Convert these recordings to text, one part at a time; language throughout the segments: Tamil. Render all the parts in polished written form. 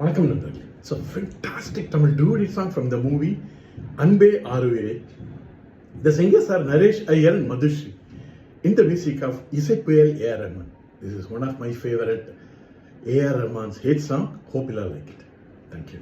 வணக்கம் நண்பர்களே. So fantastic Tamil duet song from the movie அன்பே ஆறுவே. The singers are Naresh Iyer and Madhushri. In the music of Isaac Puel A.R. Rahman. This is one of my favorite A.R. Rahman's hit song. Hope you'll like it. Thank you.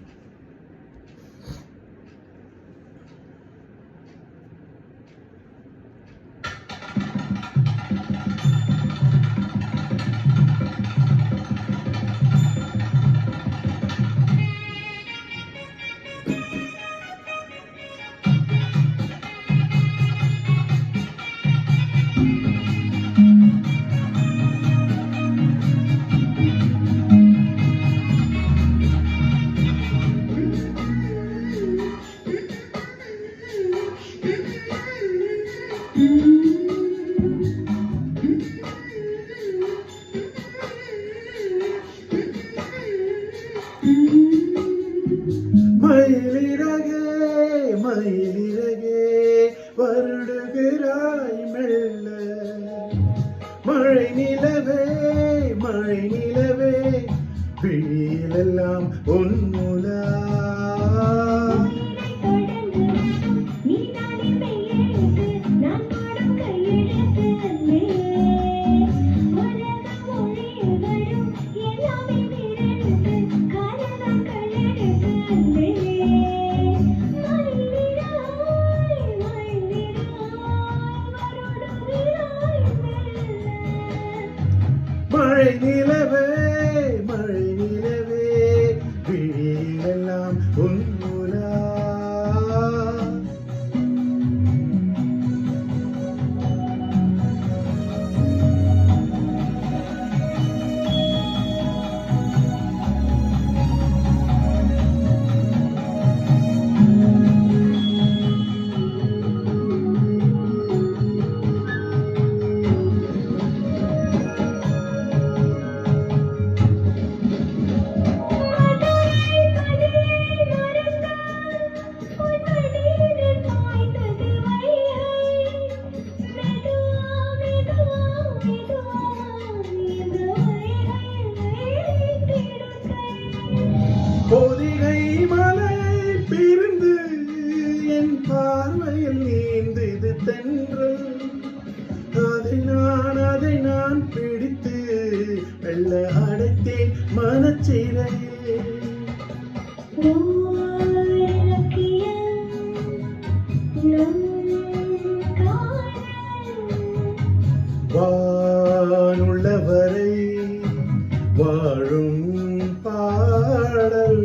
மயிலிறகே மயிலிறகே வருடுகிறாய் மெல்ல, மழை நிலவே மழை நிலவே விழியிலெல்லாம் உன்முலா. மழை நிலவே மழை நிலவே விழியிலெல்லாம் உன்முலா. பொதிகை மலை பிரிந்து என் பார்வையில் நீந்தது தென்றல், அதை நான் பிடித்து வெள்ள அடைத்தேன் மனச்சிறையே. வானுள்ளவரை வாழும் பாடல்,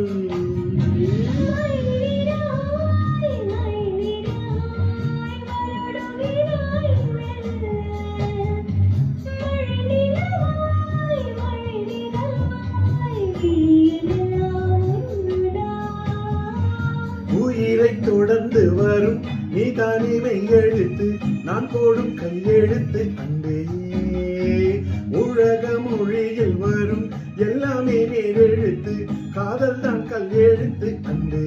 உயிரை தொடர்ந்து வரும் நீ தானிமை எழுத்து, நான் போடும் கையெழுத்து அன்பே. உலக மொழியில் வரும் எல்லாமே நேரெழுத்து, காதல் தான் கல்யெழுத்து அன்பே.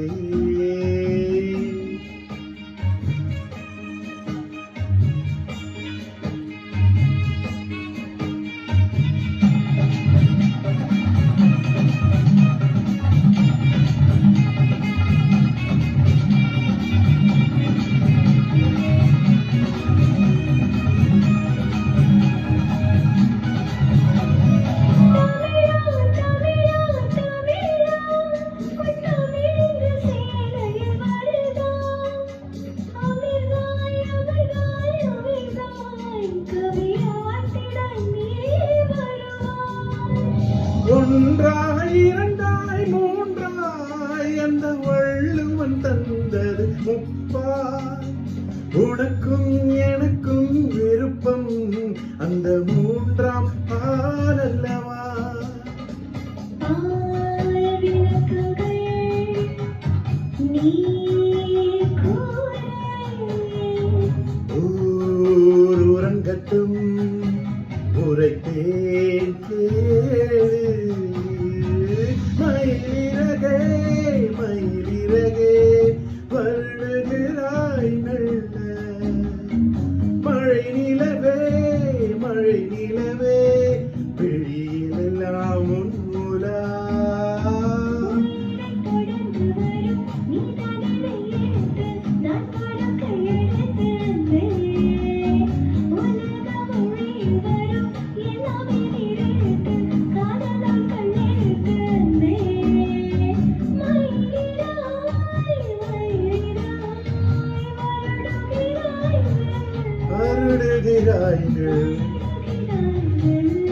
ஒன்றாய் இரண்டாய் மூன்றாய் அந்த வள்ளுவன் தந்தது முப்பாய், உனக்கும் எனக்கும் விருப்பம் அந்த மூன்றாம் பால் அல்லவா. ஊரங்கட்டும் உரைத்தேன் கேளு, மயிலிறகே மயிலிறகே வருடுகிறாய் மெல்ல, மழை நிலவே மழை நிலவே விழியிலெல்லாம் உன்முலா.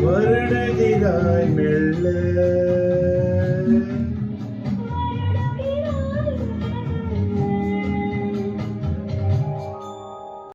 வருடுகிறாய் மெல்ல